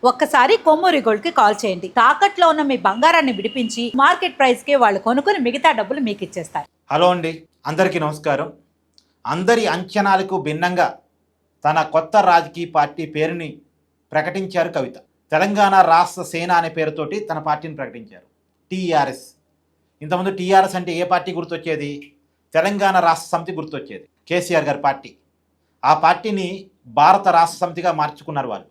ఒక్కసారి కొమ్మూరి గోల్డ్ కి కాల్ చేయండి. తాకట్లో ఉన్న మీ బంగారాన్ని విడిపించి మార్కెట్ ప్రైస్ కి వాళ్ళు కొనుక్కుని మిగతా డబ్బులు మీకు ఇచ్చేస్తారు. హలో అండి, అందరికీ నమస్కారం. అందరి అంచనాలకు భిన్నంగా తన కొత్త రాజకీయ పార్టీ పేరుని ప్రకటించారు కవిత. తెలంగాణ రాష్ట్ర సేన అనే పేరుతోటి తన పార్టీని ప్రకటించారు, టీఆర్ఎస్. ఇంతకుముందు టీఆర్ఎస్ అంటే ఏ పార్టీ గుర్తొచ్చేది? తెలంగాణ రాష్ట్ర సమితి గుర్తొచ్చేది, కేసీఆర్ గారి పార్టీ. ఆ పార్టీని భారత రాష్ట్ర సమితిగా మార్చుకున్నారు. వాళ్ళు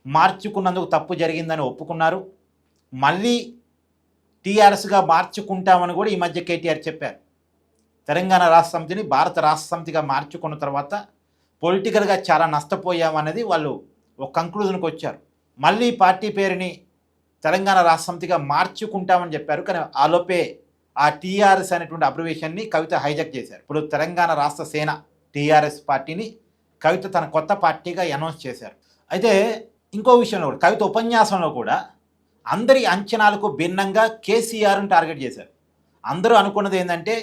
మార్చుకున్నందుకు తప్పు జరిగిందని ఒప్పుకున్నారు. మళ్ళీ టీఆర్ఎస్గా మార్చుకుంటామని కూడా ఈ మధ్య కేటీఆర్ చెప్పారు. తెలంగాణ రాష్ట్ర సమితిని భారత రాష్ట్ర సమితిగా మార్చుకున్న తర్వాత పొలిటికల్గా చాలా నష్టపోయామనేది వాళ్ళు ఒక కంక్లూజన్కి వచ్చారు. మళ్ళీ పార్టీ పేరుని తెలంగాణ రాష్ట్ర సమితిగా మార్చుకుంటామని చెప్పారు. కానీ ఆలోపే ఆ టీఆర్ఎస్ అనేటువంటి అబ్రివేషన్ని కవిత హైజాక్ చేశారు. ఇప్పుడు తెలంగాణ రాష్ట్ర సేన టీఆర్ఎస్ పార్టీని కవిత తన కొత్త పార్టీగా అనౌన్స్ చేశారు. అయితే ఇంకో విషయంలో కూడా కవిత ఉపన్యాసంలో కూడా అందరి అంచనాలకు భిన్నంగా కేసీఆర్ని టార్గెట్ చేశారు. అందరూ అనుకున్నది ఏంటంటే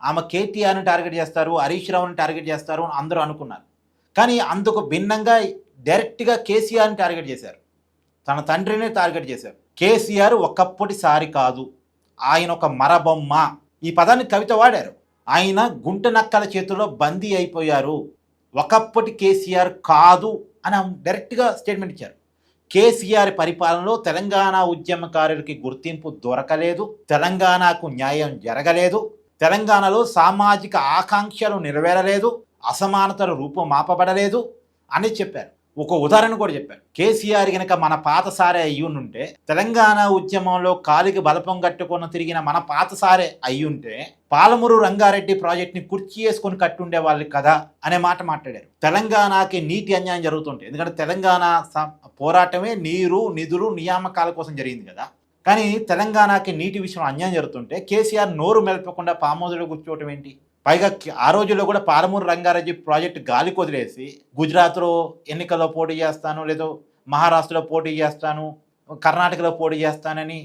ఆమె కేటీఆర్ని టార్గెట్ చేస్తారు, హరీష్ రావుని టార్గెట్ చేస్తారు అని అందరూ అనుకున్నారు. కానీ అందుకు భిన్నంగా డైరెక్ట్గా కేసీఆర్ని టార్గెట్ చేశారు. తన తండ్రిని టార్గెట్ చేశారు. కేసీఆర్ ఒకప్పటిసారి కాదు, ఆయన ఒక మరబొమ్మ. ఈ పదాన్ని కవిత వాడారు. ఆయన గుంట నక్కల చేతుల్లో బందీ అయిపోయారు, ఒకప్పటి కేసీఆర్ కాదు అని డైరెక్ట్గా స్టేట్మెంట్ ఇచ్చారు. కేసీఆర్ పరిపాలనలో తెలంగాణ ఉద్యమకారులకి గుర్తింపు దొరకలేదు, తెలంగాణకు న్యాయం జరగలేదు, తెలంగాణలో సామాజిక ఆకాంక్షలు నెరవేరలేదు, అసమానతలు రూపుమాపబడలేదు అని చెప్పారు. ఒక ఉదాహరణ కూడా చెప్పారు. కేసీఆర్ కనుక మన పాతసారే అయ్యుంటే, తెలంగాణ ఉద్యమంలో కాలికి బలపం కట్టుకొని తిరిగిన మన పాతసారే అయ్యుంటే పాలమూరు రంగారెడ్డి ప్రాజెక్ట్ని కుర్చీ వేసుకొని కట్టుండే వాళ్ళు కదా అనే మాట మాట్లాడారు. తెలంగాణకి నీటి అన్యాయం జరుగుతుంటే, ఎందుకంటే తెలంగాణ పోరాటమే నీరు, నిధులు, నియామకాల కోసం జరిగింది కదా. కానీ తెలంగాణకి నీటి విషయంలో అన్యాయం జరుగుతుంటే కేసీఆర్ నోరు మెలపకుండా పామోదులో కూర్చోవటం ఏంటి? పైగా ఆ రోజుల్లో కూడా పాలమూరు రంగారెడ్డి ప్రాజెక్టు గాలి కొదిలేసి గుజరాత్లో ఎన్నికల్లో పోటీ చేస్తాను, లేదో మహారాష్ట్రలో పోటీ చేస్తాను, కర్ణాటకలో పోటీ చేస్తానని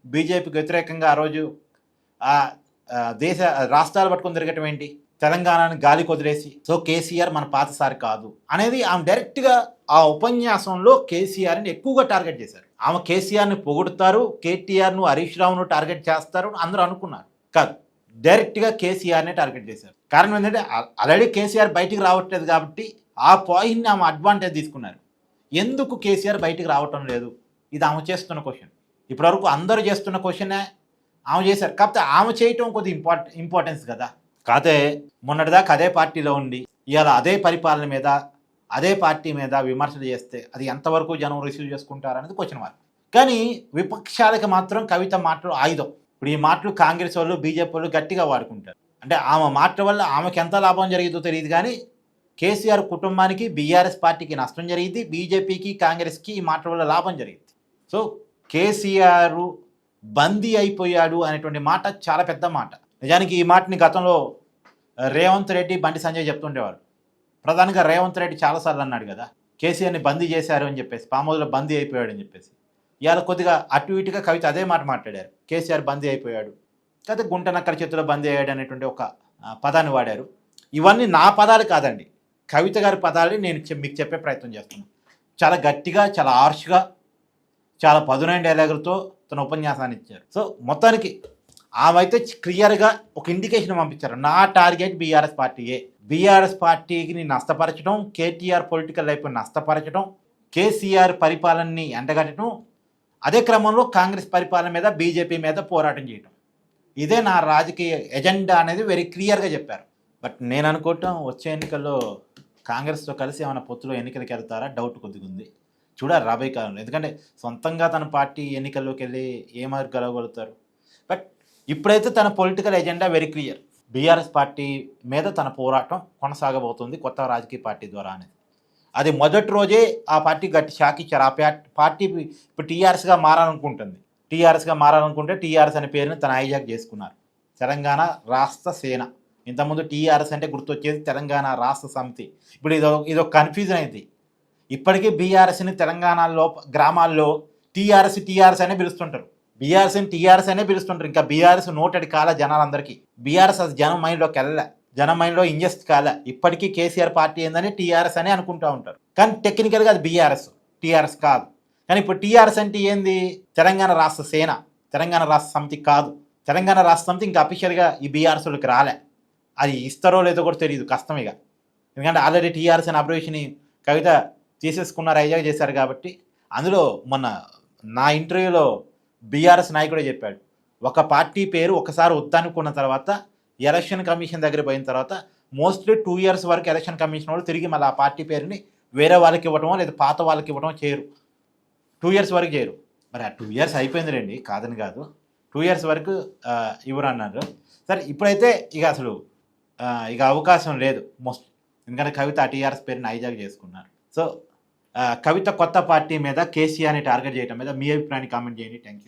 బీజేపీకి వ్యతిరేకంగా ఆ రోజు దేశ రాష్ట్రాలు పట్టుకొని తిరగటం ఏంటి? తెలంగాణని గాలి కొదిలేసి. సో కేసీఆర్ మన పాతసారి కాదు అనేది ఆమె డైరెక్ట్గా ఆ ఉపన్యాసంలో కేసీఆర్ని ఎక్కువగా టార్గెట్ చేశారు. ఆమె కేసీఆర్ని పొగుడుతారు, కేటీఆర్ను, హరీష్ రావును టార్గెట్ చేస్తారు అందరూ అనుకున్నారు. కాదు, డైరెక్ట్గా కేసీఆర్నే టార్గెట్ చేశారు. కారణం ఏంటంటే ఆల్రెడీ కేసీఆర్ బయటికి రావట్లేదు కాబట్టి ఆ పాయింట్ని ఆమె అడ్వాంటేజ్ తీసుకున్నారు. ఎందుకు కేసీఆర్ బయటికి రావటం లేదు? ఇది ఆమె చేస్తున్న క్వశ్చన్. ఇప్పటివరకు అందరూ చేస్తున్న క్వశ్చనే ఆమె చేశారు. కాకపోతే ఆమె చేయటం కొద్దిగా ఇంపార్టెన్స్ కదా. కాకపోతే మొన్నటిదాకా అదే పార్టీలో ఉండి ఇవాళ అదే పరిపాలన మీద, అదే పార్టీ మీద విమర్శలు చేస్తే అది ఎంతవరకు జనం రిసీవ్ చేసుకుంటారనేది క్వశ్చన్ మార్క్. కానీ విపక్షాలకు మాత్రం కవిత మాటలు ఆయుధం. ఇప్పుడు ఈ మాటలు కాంగ్రెస్ వాళ్ళు, బీజేపీ వాళ్ళు గట్టిగా వాడుకుంటారు. అంటే ఆమె మాటల వల్ల ఆమెకి ఎంత లాభం జరిగిందో తెలియదు, కానీ కేసీఆర్ కుటుంబానికి, బీఆర్ఎస్ పార్టీకి నష్టం జరిగింది, బీజేపీకి, కాంగ్రెస్కి ఈ మాటల వల్ల లాభం జరిగింది. సో కేసీఆర్ బందీ అయిపోయాడు అనేటువంటి మాట చాలా పెద్ద మాట. నిజానికి ఈ మాటని గతంలో రేవంత్ రెడ్డి, బండి సంజయ్ చెప్తుండేవారు. ప్రధానంగా రేవంత్ రెడ్డి చాలాసార్లు అన్నాడు కదా, కేసీఆర్ని బందీ చేశారు అని చెప్పేసి, పామోదులో బందీ అయిపోయాడు అని చెప్పేసి. ఇవాళ కొద్దిగా అటు ఇటుగా కవిత అదే మాట మాట్లాడారు. కేసీఆర్ బందీ అయిపోయాడు, కాకపోతే గుంట నక్కల చేతిలో బందీ అయ్యాడు అనేటువంటి ఒక పదాన్ని వాడారు. ఇవన్నీ నా పదాలు కాదండి, కవిత గారి పదాలని నేను మీకు చెప్పే ప్రయత్నం చేస్తున్నాను. చాలా గట్టిగా, చాలా హార్ష్గా, చాలా పదునైన డైలాగులతో తన ఉపన్యాసాన్ని ఇచ్చారు. సో మొత్తానికి ఆమె అయితే క్లియర్గా ఒక ఇండికేషన్ పంపించారు. నా టార్గెట్ బీఆర్ఎస్ పార్టీయే. బీఆర్ఎస్ పార్టీకి నష్టపరచడం, కేటీఆర్ పొలిటికల్ లైఫ్ నష్టపరచడం, కేసీఆర్ పరిపాలనని ఎండగట్టడం, అదే క్రమంలో కాంగ్రెస్ పరిపాలన మీద, బీజేపీ మీద పోరాటం చేయడం, ఇదే నా రాజకీయ ఎజెండా అనేది వెరీ క్లియర్గా చెప్పారు. బట్ నేను అనుకోవటం వచ్చే ఎన్నికల్లో కాంగ్రెస్తో కలిసి ఏమైనా పొత్తులో ఎన్నికలకి వెళ్తారా డౌట్ కొద్దిగా ఉంది. చూడాలి రాబోయే కాలంలో. ఎందుకంటే సొంతంగా తన పార్టీ ఎన్నికల్లోకి వెళ్ళి ఏమారు గెలవగలుగుతారు. బట్ ఇప్పుడైతే తన political agenda very clear. BRS party మీద తన పోరాటం కొనసాగబోతుంది కొత్త రాజకీయ పార్టీ ద్వారా అనేది. అది మొదటి రోజే ఆ పార్టీ గట్టి షాక్ ఇచ్చారు. ఆ పార్టీ ఇప్పుడు టీఆర్ఎస్గా మారాలనుకుంటుంది. టీఆర్ఎస్గా మారాలనుకుంటే టీఆర్ఎస్ అనే పేరుని తన హైజాక్ చేసుకున్నారు. తెలంగాణ రాష్ట్ర సేన. ఇంతకుముందు టీఆర్ఎస్ అంటే గుర్తొచ్చేది తెలంగాణ రాష్ట్ర సమితి. ఇప్పుడు ఇదొక కన్ఫ్యూజన్ అయింది. ఇప్పటికీ బీఆర్ఎస్ని తెలంగాణలో గ్రామాల్లో టీఆర్ఎస్ అనే పిలుస్తుంటారు. బీఆర్ఎస్ని టీఆర్ఎస్ అనే పిలుస్తుంటారు. ఇంకా బీఆర్ఎస్ నోటెడ్ కాల జనాలందరికీ. బీఆర్ఎస్ అది జనం మైండ్లోకి వెళ్ళలే, జనం మైండ్లో ఇంజెస్ట్ కాలే. ఇప్పటికీ కేసీఆర్ పార్టీ ఏందని టీఆర్ఎస్ అనే అనుకుంటూ ఉంటారు. కానీ టెక్నికల్గా అది బీఆర్ఎస్, టీఆర్ఎస్ కాదు. కానీ ఇప్పుడు టీఆర్ఎస్ అంటే ఏంది? తెలంగాణ రాష్ట్ర సేన, తెలంగాణ రాష్ట్ర సమితి కాదు. తెలంగాణ రాష్ట్ర సమితి ఇంకా అఫీషియల్గా ఈ బీఆర్ఎస్కి రాలే. అది ఇస్తారో లేదో కూడా తెలియదు, కష్టం ఇక. ఎందుకంటే ఆల్రెడీ టీఆర్ఎస్ అనే అబ్రివేషన్ కవిత తీసేసుకున్నారు, హైజాక్ చేశారు కాబట్టి. అందులో మొన్న నా ఇంటర్వ్యూలో బీఆర్ఎస్ నాయకుడే చెప్పాడు, ఒక పార్టీ పేరు ఒకసారి వద్దనుకున్న తర్వాత ఎలక్షన్ కమిషన్ దగ్గర పోయిన తర్వాత మోస్ట్లీ 2 years వరకు ఎలక్షన్ కమిషన్ వాళ్ళు తిరిగి మళ్ళీ ఆ పార్టీ పేరుని వేరే వాళ్ళకి ఇవ్వటమో లేదా పాత వాళ్ళకి ఇవ్వటమో చేయరు. 2 years వరకు చేయరు. మరి ఆ 2 years అయిపోయింది రండి, కాదని కాదు, 2 years వరకు ఇవ్వరు అన్నారు. సరే ఇప్పుడైతే ఇక అసలు ఇక అవకాశం లేదు మోస్ట్, ఎందుకంటే కవిత ఆ టీఆర్ఎస్ పేరుని హైజాక్ చేసుకున్నారు. సో కవిత కొత్త పార్టీ మీద కేసీఆర్ని టార్గెట్ చేయడం మీద మీ అభిప్రాయాన్ని కామెంట్ చేయండి. Thank you.